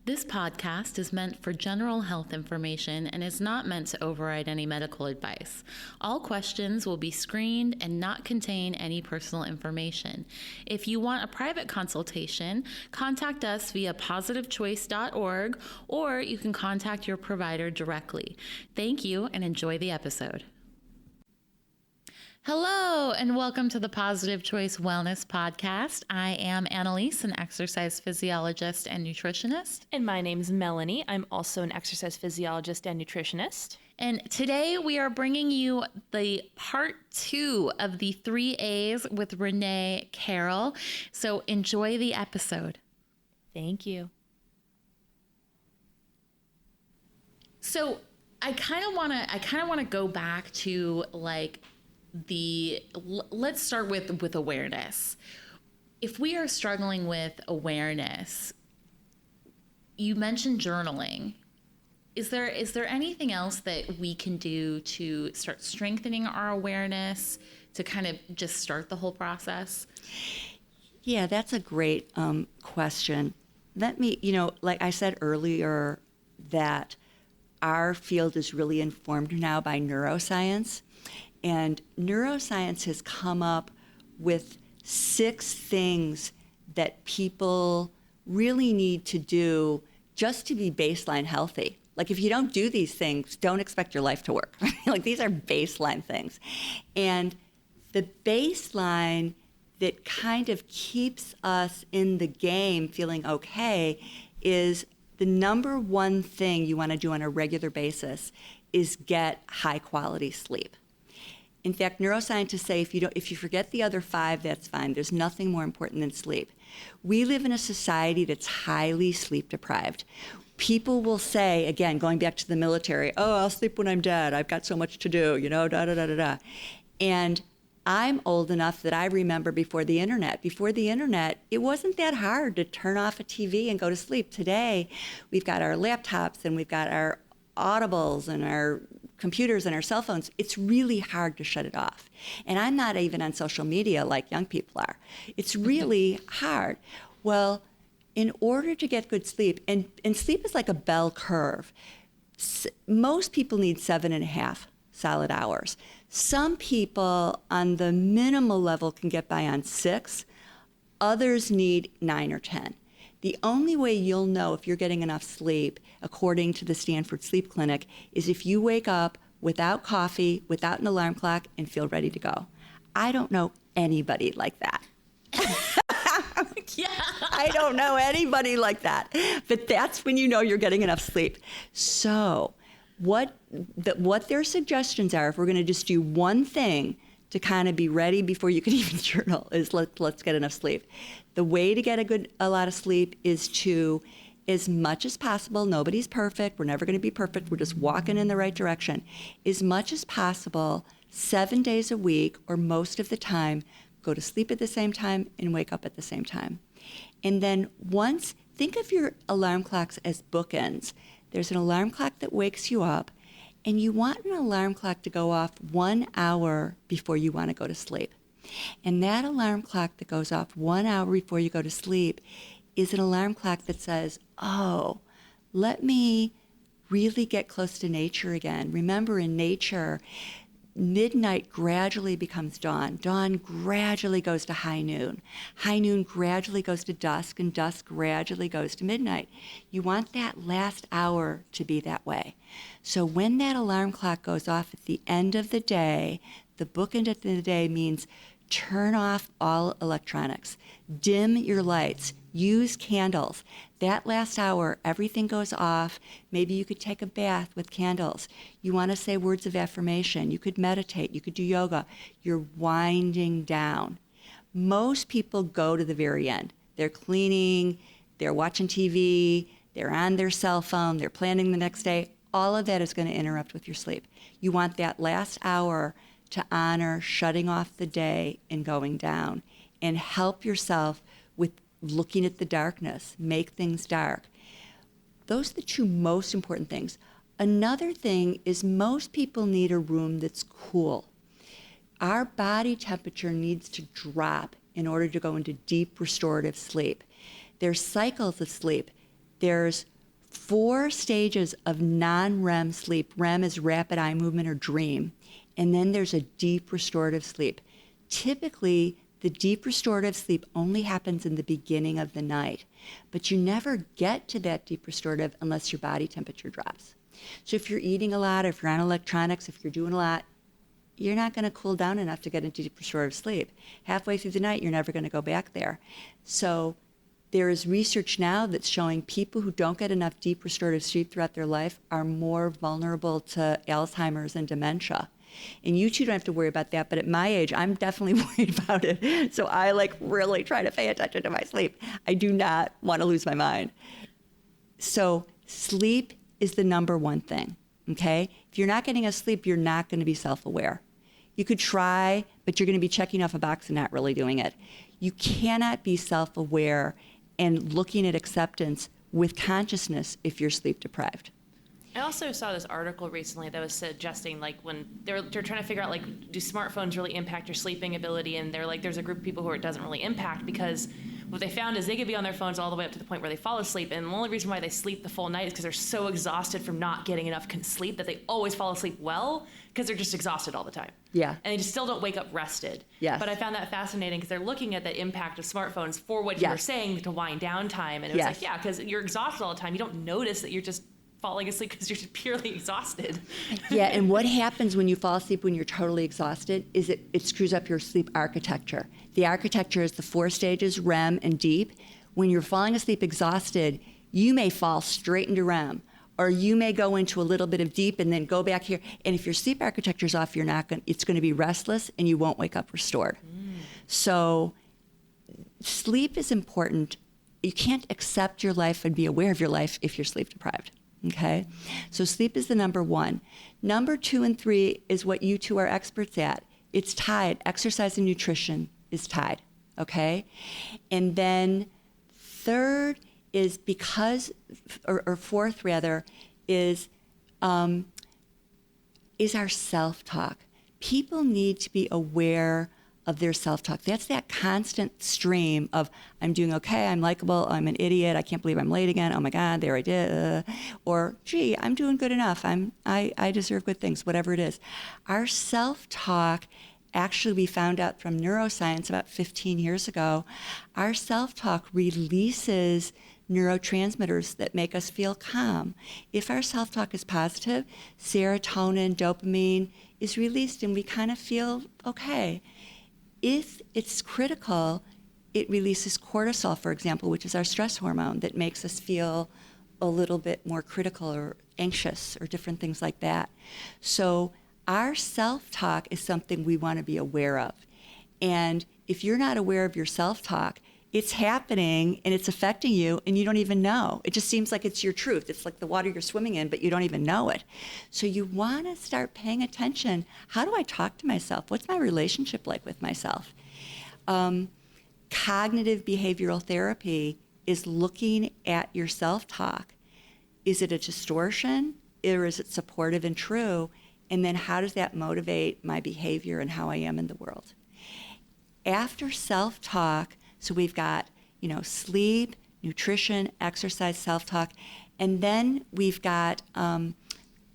This podcast is meant for general health information and is not meant to override any medical advice. All questions will be screened and not contain any personal information. If you want a private consultation, contact us via positivechoice.org, or you can contact your provider directly. Thank you and enjoy the episode. Hello, and welcome to the Positive Choice Wellness Podcast. I am Anneliese, an exercise physiologist and nutritionist. And my name's Melanie. I'm also an exercise physiologist and nutritionist. And today we are bringing you the part 2 of the 3 A's with Renee Carroll. So enjoy the episode. Thank you. So I kind of want to go back to let's start with awareness. If we are struggling with awareness, you mentioned journaling. Is there anything else that we can do to start strengthening our awareness, to kind of just start the whole process? Yeah, that's a great question. Let me, like I said earlier, that our field is really informed now by neuroscience. And neuroscience has come up with 6 things that people really need to do just to be baseline healthy. Like, if you don't do these things, don't expect your life to work. Like, these are baseline things. And the baseline that kind of keeps us in the game feeling okay is the number one thing you want to do on a regular basis is get high quality sleep. In fact, neuroscientists say if you forget the other 5, that's fine. There's nothing more important than sleep. We live in a society that's highly sleep deprived. People will say, again, going back to the military, oh, I'll sleep when I'm dead. I've got so much to do, da-da-da-da-da. And I'm old enough that I remember before the internet. Before the internet, it wasn't that hard to turn off a TV and go to sleep. Today, we've got our laptops and we've got our Audibles and our computers and our cell phones. It's really hard to shut it off. And I'm not even on social media like young people are. It's really hard. Well, in order to get good sleep, and sleep is like a bell curve, most people need 7.5 solid hours. Some people on the minimal level can get by on 6. Others need 9 or 10. The only way you'll know if you're getting enough sleep, according to the Stanford Sleep Clinic, is if you wake up without coffee, without an alarm clock, and feel ready to go. I don't know anybody like that. Yeah. I don't know anybody like that. But that's when you know you're getting enough sleep. So what their suggestions are, if we're going to just do one thing to kind of be ready before you can even journal, is let's get enough sleep. The way to get a lot of sleep is to, as much as possible, nobody's perfect, we're never going to be perfect, we're just walking in the right direction, as much as possible, 7 days a week, or most of the time, go to sleep at the same time and wake up at the same time. And then think of your alarm clocks as bookends. There's an alarm clock that wakes you up, and you want an alarm clock to go off 1 hour before you want to go to sleep. And that alarm clock that goes off 1 hour before you go to sleep is an alarm clock that says, oh, let me really get close to nature again. Remember, in nature, midnight gradually becomes dawn. Dawn gradually goes to high noon. High noon gradually goes to dusk, and dusk gradually goes to midnight. You want that last hour to be that way. So when that alarm clock goes off at the end of the day, the bookend at the end of the day means turn off all electronics, dim your lights, use candles. That last hour, everything goes off. Maybe you could take a bath with candles. You want to say words of affirmation. You could meditate. You could do yoga. You're winding down. Most people go to the very end. They're cleaning, they're watching TV, they're on their cell phone, they're planning the next day. All of that is going to interrupt with your sleep. You want that last hour to honor shutting off the day and going down, and help yourself with looking at the darkness, make things dark. Those are the 2 most important things. Another thing is most people need a room that's cool. Our body temperature needs to drop in order to go into deep restorative sleep. There's cycles of sleep. There's 4 stages of non-REM sleep. REM is rapid eye movement or dream. And then there's a deep restorative sleep. Typically, the deep restorative sleep only happens in the beginning of the night, but you never get to that deep restorative unless your body temperature drops. So if you're eating a lot, if you're on electronics, if you're doing a lot, you're not going to cool down enough to get into deep restorative sleep. Halfway through the night, you're never going to go back there. So there is research now that's showing people who don't get enough deep restorative sleep throughout their life are more vulnerable to Alzheimer's and dementia. And you two don't have to worry about that, but at my age, I'm definitely worried about it. So I really try to pay attention to my sleep. I do not want to lose my mind. So sleep is the number one thing, okay? If you're not getting enough sleep, you're not going to be self-aware. You could try, but you're going to be checking off a box and not really doing it. You cannot be self-aware and looking at acceptance with consciousness if you're sleep deprived. I also saw this article recently that was suggesting, when they're trying to figure out, do smartphones really impact your sleeping ability? And they're there's a group of people who it doesn't really impact, because what they found is they could be on their phones all the way up to the point where they fall asleep. And the only reason why they sleep the full night is because they're so exhausted from not getting enough sleep that they always fall asleep well, because they're just exhausted all the time. Yeah. And they just still don't wake up rested. Yes. But I found that fascinating, because they're looking at the impact of smartphones for what you were saying, to wind down time. And it was because you're exhausted all the time. You don't notice that you're just falling asleep because you're just purely exhausted. Yeah, and what happens when you fall asleep when you're totally exhausted is it screws up your sleep architecture. The architecture is the 4 stages, REM and deep. When you're falling asleep exhausted, you may fall straight into REM, or you may go into a little bit of deep and then go back here. And if your sleep architecture is off, it's going to be restless and you won't wake up restored. So sleep is important. You can't accept your life and be aware of your life if you're sleep deprived. Okay, so sleep is the number 1. Number 2 and 3 is what you two are experts at. It's tied. Exercise and nutrition is tied. Okay, and then third is or fourth rather, is our self-talk. People need to be aware of their self-talk. That's that constant stream of, I'm doing okay, I'm likable, I'm an idiot, I can't believe I'm late again, oh my God, there I did, or gee, I'm doing good enough, I deserve good things, whatever it is. Our self-talk, actually we found out from neuroscience about 15 years ago, our self-talk releases neurotransmitters that make us feel calm. If our self-talk is positive, serotonin, dopamine is released and we kind of feel okay. If it's critical, it releases cortisol, for example, which is our stress hormone that makes us feel a little bit more critical or anxious or different things like that. So our self-talk is something we want to be aware of. And if you're not aware of your self-talk, it's happening and it's affecting you and you don't even know. It just seems like it's your truth. It's like the water you're swimming in, but you don't even know it. So you want to start paying attention. How do I talk to myself? What's my relationship like with myself? Cognitive behavioral therapy is looking at your self-talk. Is it a distortion or is it supportive and true? And then how does that motivate my behavior and how I am in the world? After self-talk, so we've got, sleep, nutrition, exercise, self-talk, and then we've got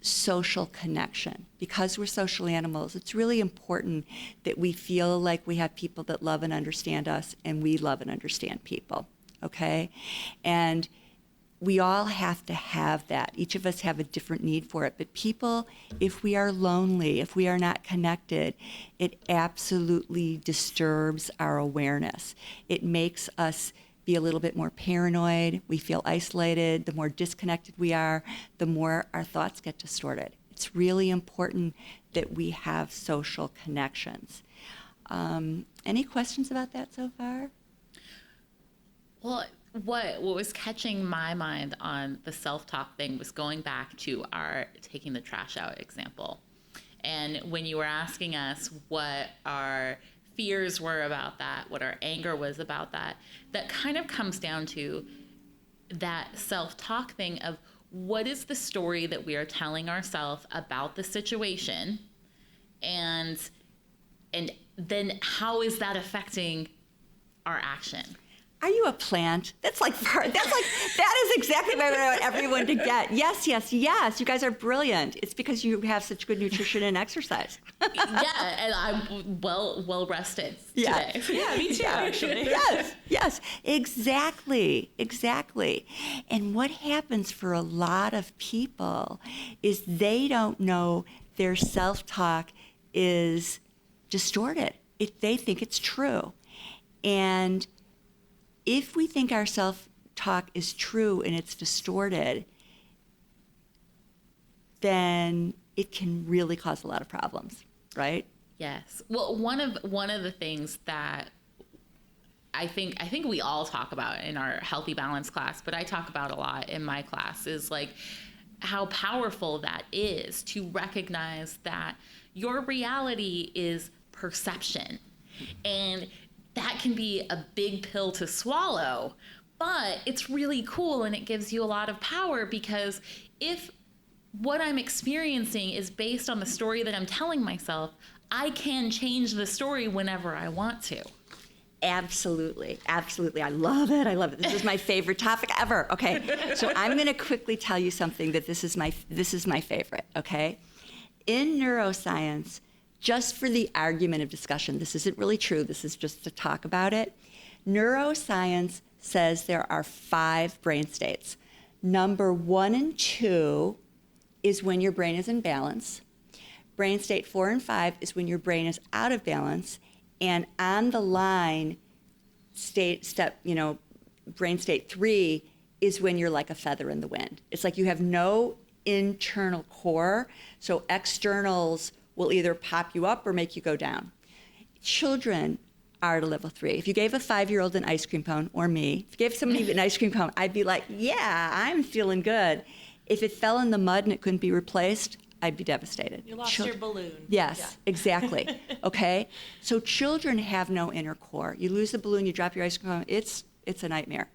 social connection. Because we're social animals, it's really important that we feel like we have people that love and understand us, and we love and understand people, okay? And we all have to have that. Each of us have a different need for it. But people, if we are lonely, if we are not connected, it absolutely disturbs our awareness. It makes us be a little bit more paranoid. We feel isolated. The more disconnected we are, the more our thoughts get distorted. It's really important that we have social connections. Any questions about that so far? Well, what was catching my mind on the self-talk thing was going back to our taking the trash out example. And when you were asking us what our fears were about that, what our anger was about that, that kind of comes down to that self-talk thing of what is the story that we are telling ourselves about the situation, and then how is that affecting our action? Are you a plant? That is exactly what I want everyone to get. Yes, yes, yes. You guys are brilliant. It's because you have such good nutrition and exercise. Yeah, and I'm well rested today. Yeah, me too, actually. Yes, exactly. And what happens for a lot of people is they don't know their self-talk is distorted. They think it's true. And if we think our self-talk is true and it's distorted, then it can really cause a lot of problems, right? Yes. Well, one of the things that I think we all talk about in our healthy balance class, but I talk about a lot in my class, is like how powerful that is to recognize that your reality is perception. And that can be a big pill to swallow, but it's really cool and it gives you a lot of power, because if what I'm experiencing is based on the story that I'm telling myself, I can change the story whenever I want to. Absolutely. I love it. This is my favorite topic ever. Okay, so I'm going to quickly tell you something that this is my favorite. Okay, in neuroscience, just for the argument of discussion, this isn't really true. This is just to talk about it. Neuroscience says there are 5 brain states. Number 1 and 2 is when your brain is in balance. Brain state 4 and 5 is when your brain is out of balance. And on the line, brain state 3 is when you're like a feather in the wind. It's like you have no internal core, so externals will either pop you up or make you go down. Children are at a level 3. If you gave a 5-year-old an ice cream cone, or me, if you gave somebody an ice cream cone, I'd be like, yeah, I'm feeling good. If it fell in the mud and it couldn't be replaced, I'd be devastated. You lost your balloon. Yes, exactly. Okay? So children have no inner core. You lose the balloon, you drop your ice cream cone, it's a nightmare.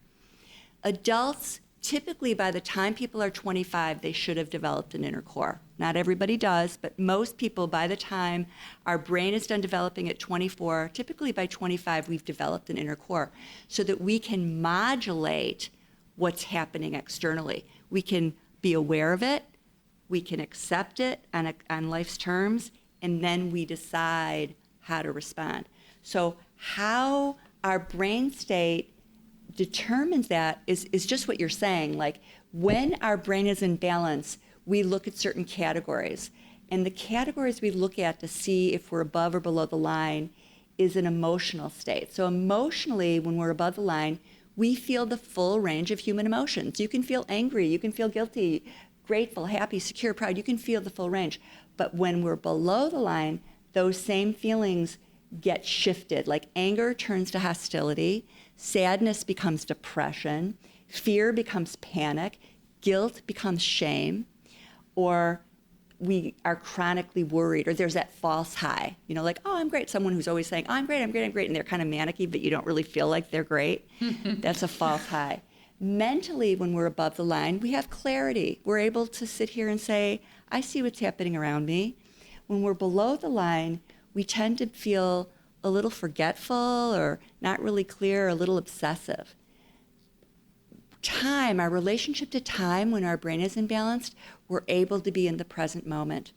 Adults, typically by the time people are 25, they should have developed an inner core. Not everybody does, but most people, by the time our brain is done developing at 24, typically by 25, we've developed an inner core so that we can modulate what's happening externally. We can be aware of it, we can accept it on life's terms, and then we decide how to respond. So how our brain state determines that is just what you're saying. Like, when our brain is in balance, we look at certain categories. And the categories we look at to see if we're above or below the line is an emotional state. So emotionally, when we're above the line, we feel the full range of human emotions. You can feel angry, you can feel guilty, grateful, happy, secure, proud. You can feel the full range. But when we're below the line, those same feelings get shifted. Like anger turns to hostility, sadness becomes depression, fear becomes panic, guilt becomes shame, or we are chronically worried, or there's that false high. You know, like, oh, I'm great. Someone who's always saying, oh, I'm great, and they're kind of manicky, but you don't really feel like they're great. That's a false high. Mentally, when we're above the line, we have clarity. We're able to sit here and say, I see what's happening around me. When we're below the line, we tend to feel a little forgetful or not really clear, or a little obsessive. Time, our relationship to time, when our brain is imbalanced, we're able to be in the present moment.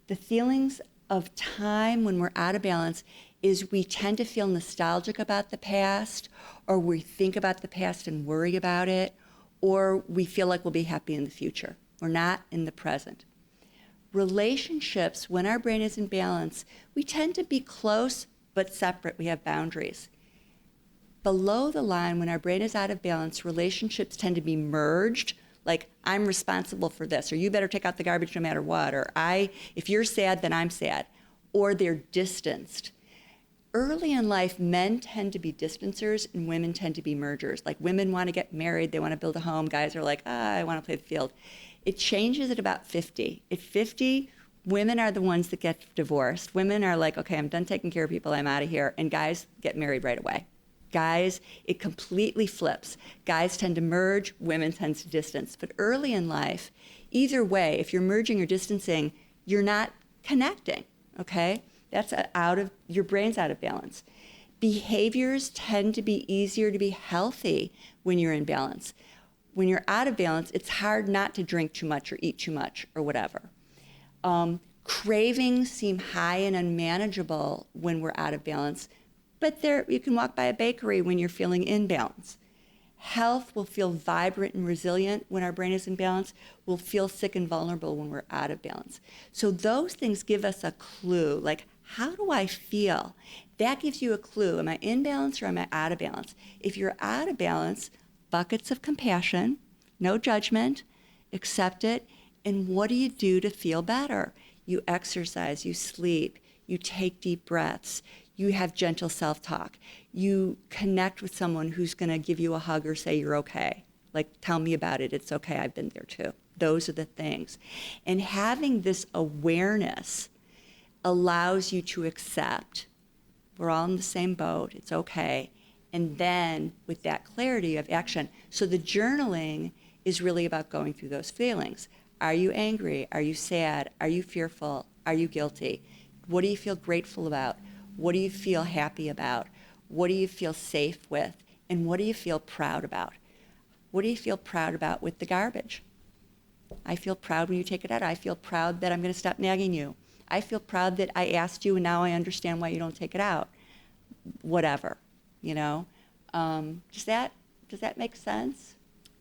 The feelings of time when we're out of balance is we tend to feel nostalgic about the past, or we think about the past and worry about it, or we feel like we'll be happy in the future. We're not in the present. Relationships, when our brain is in balance, we tend to be close but separate. We have boundaries. Below the line, when our brain is out of balance, relationships tend to be merged, like, I'm responsible for this, or you better take out the garbage no matter what, or if you're sad, then I'm sad, or they're distanced. Early in life, men tend to be distancers and women tend to be mergers. Like, women want to get married, they want to build a home, guys are like, I want to play the field. It changes at about 50. At 50, women are the ones that get divorced. Women are like, okay, I'm done taking care of people, I'm out of here, and guys get married right away. Guys, it completely flips. Guys tend to merge, women tend to distance. But early in life, either way, if you're merging or distancing, you're not connecting, okay? That's your brain's out of balance. Behaviors tend to be easier to be healthy when you're in balance. When you're out of balance, it's hard not to drink too much or eat too much or whatever. Cravings seem high and unmanageable when we're out of balance, but you can walk by a bakery when you're feeling in balance. Health will feel vibrant and resilient when our brain is in balance. We'll feel sick and vulnerable when we're out of balance. So those things give us a clue, like, how do I feel? That gives you a clue. Am I in balance or am I out of balance? If you're out of balance, buckets of compassion, no judgment, accept it, and what do you do to feel better? You exercise, you sleep, you take deep breaths, you have gentle self-talk. You connect with someone who's going to give you a hug or say you're okay. Like, tell me about it. It's okay. I've been there too. Those are the things. And having this awareness allows you to accept we're all in the same boat. It's okay. And then with that clarity of action. So the journaling is really about going through those feelings. Are you angry? Are you sad? Are you fearful? Are you guilty? What do you feel grateful about? What do you feel happy about? What do you feel safe with? And what do you feel proud about? What do you feel proud about with the garbage? I feel proud when you take it out. I feel proud that I'm going to stop nagging you. I feel proud that I asked you and now I understand why you don't take it out. Whatever, you know? Does that make sense?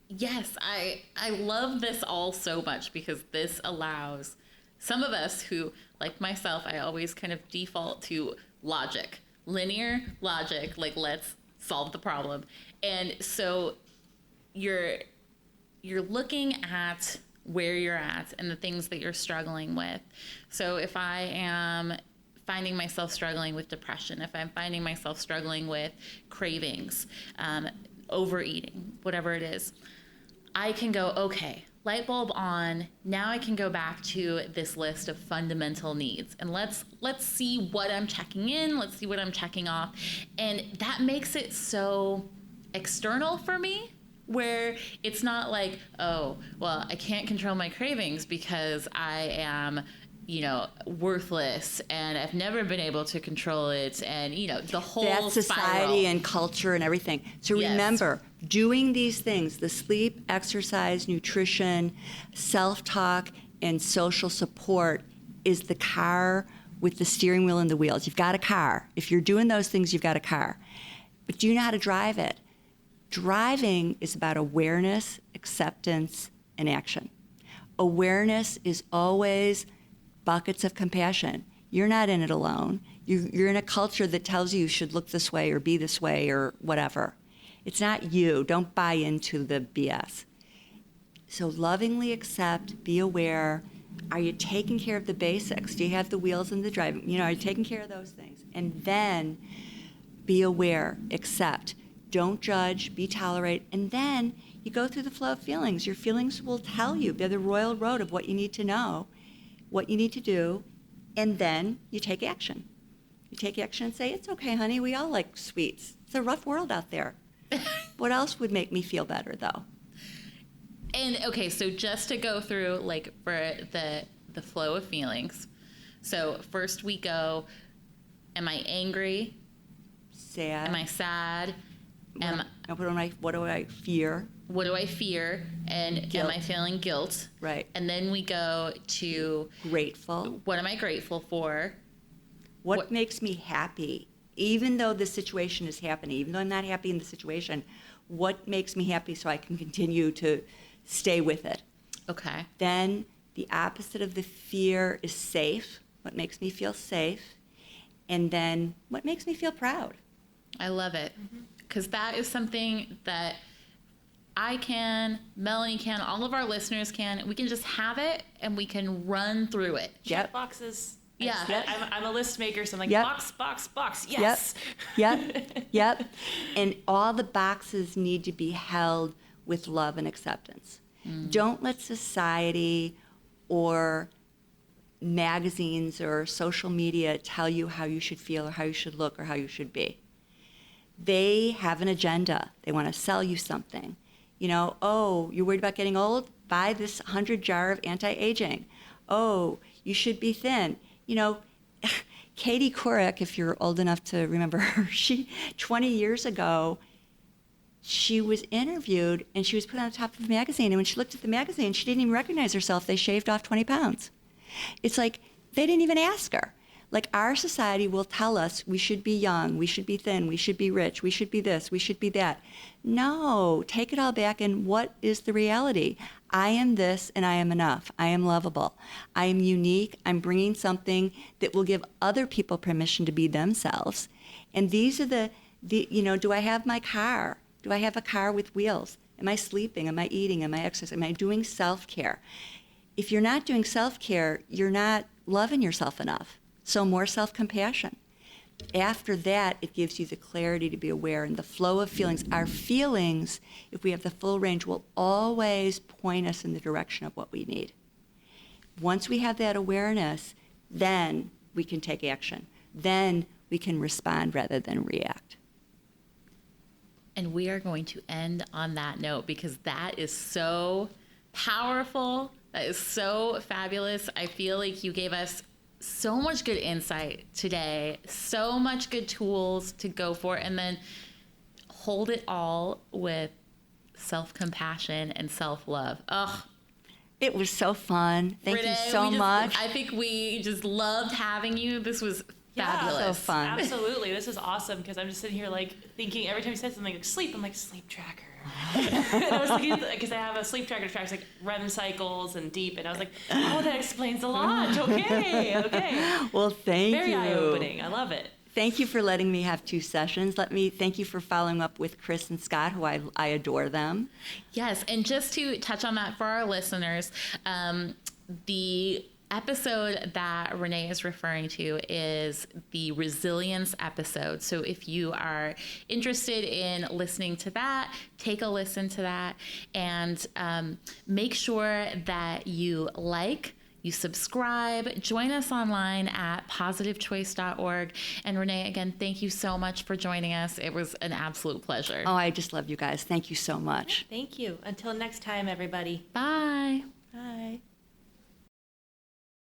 Yes, I love this all so much because this allows some of us who, like myself, I always kind of default to logic, linear logic, like let's solve the problem. And so you're looking at where you're at and the things that you're struggling with. So if I am finding myself struggling with depression, if I'm finding myself struggling with cravings, overeating, whatever it is, I can go, okay, light bulb on. Now I can go back to this list of fundamental needs and let's see what I'm checking in. Let's see what I'm checking off. And that makes it so external for me, where it's not like, oh, well, I can't control my cravings because I am, worthless and I've never been able to control it. And, the whole That's society spiral. And culture and everything. So Yes. Remember, doing these things, the sleep, exercise, nutrition, self-talk, and social support is the car with the steering wheel and the wheels. You've got a car. If you're doing those things, you've got a car. But do you know how to drive it? Driving is about awareness, acceptance, and action. Awareness is always buckets of compassion. You're not in it alone. You're in a culture that tells you should look this way or be this way or whatever. It's not you. Don't buy into the BS. So lovingly accept, be aware. Are you taking care of the basics? Do you have the wheels and the driving? Are you taking care of those things? And then be aware, accept. Don't judge, be tolerate, and then you go through the flow of feelings. Your feelings will tell you. They're the royal road of what you need to know, what you need to do, and then you take action. You take action and say, it's okay, honey, we all like sweets. It's a rough world out there. What else would make me feel better, though? And okay, so just to go through for the flow of feelings. So first we go, am I angry? Sad. Am I sad? What do I fear? What do I fear? And Guilt. am I feeling guilt? Right. And then we go to Grateful. what am I grateful for? What makes me happy? Even though the situation is happening, even though I'm not happy in the situation, what makes me happy so I can continue to stay with it? Okay. Then the opposite of the fear is safe. What makes me feel safe? And then what makes me feel proud? I love it. Because that is something that I can, Melanie can, all of our listeners can. We can just have it and we can run through it. Yep. Check boxes. Yeah. I'm a list maker, so I'm like, Yep. box, yes. Yep. And all the boxes need to be held with love and acceptance. Don't let society or magazines or social media tell you how you should feel or how you should look or how you should be. They have an agenda. They want to sell you something. Oh, you're worried about getting old? Buy this 100 jar of anti-aging. Oh, you should be thin. Katie Couric, if you're old enough to remember her, 20 years ago, she was interviewed and she was put on the top of a magazine. And when she looked at the magazine, she didn't even recognize herself. They shaved off 20 pounds. It's like they didn't even ask her. Like, our society will tell us we should be young, we should be thin, we should be rich, we should be this, we should be that. No, take it all back, and what is the reality? I am this and I am enough. I am lovable. I am unique. I'm bringing something that will give other people permission to be themselves. And these are the do I have my car? Do I have a car with wheels? Am I sleeping? Am I eating? Am I exercising? Am I doing self-care? If you're not doing self-care, you're not loving yourself enough. So more self-compassion. After that, it gives you the clarity to be aware and the flow of feelings. Our feelings, if we have the full range, will always point us in the direction of what we need. Once we have that awareness, then we can take action. Then we can respond rather than react. And we are going to end on that note because that is so powerful. That is so fabulous. I feel like you gave us so much good insight today, so much good tools to go for, and then hold it all with self-compassion and self-love. Ugh. It was so fun. Thank Renee, you so much. I think we just loved having you. This was fabulous. So fun. Absolutely. This is awesome because I'm just sitting here like thinking every time you said something like sleep, I'm like sleep tracker. And I was thinking, because I have a sleep tracker that tracks like REM cycles and deep, and I was like, oh, that explains a lot. Okay. Well, thank you. Very eye-opening. I love it. Thank you for letting me have 2 sessions. Thank you for following up with Chris and Scott, who I adore them. Yes, and just to touch on that for our listeners, the episode that Renee is referring to is the resilience episode. So if you are interested in listening to that, take a listen to that, and make sure that you you subscribe, join us online at positivechoice.org. And Renee, again, thank you so much for joining us. It was an absolute pleasure. Oh, I just love you guys. Thank you so much. Thank you. Until next time, everybody. Bye. Bye.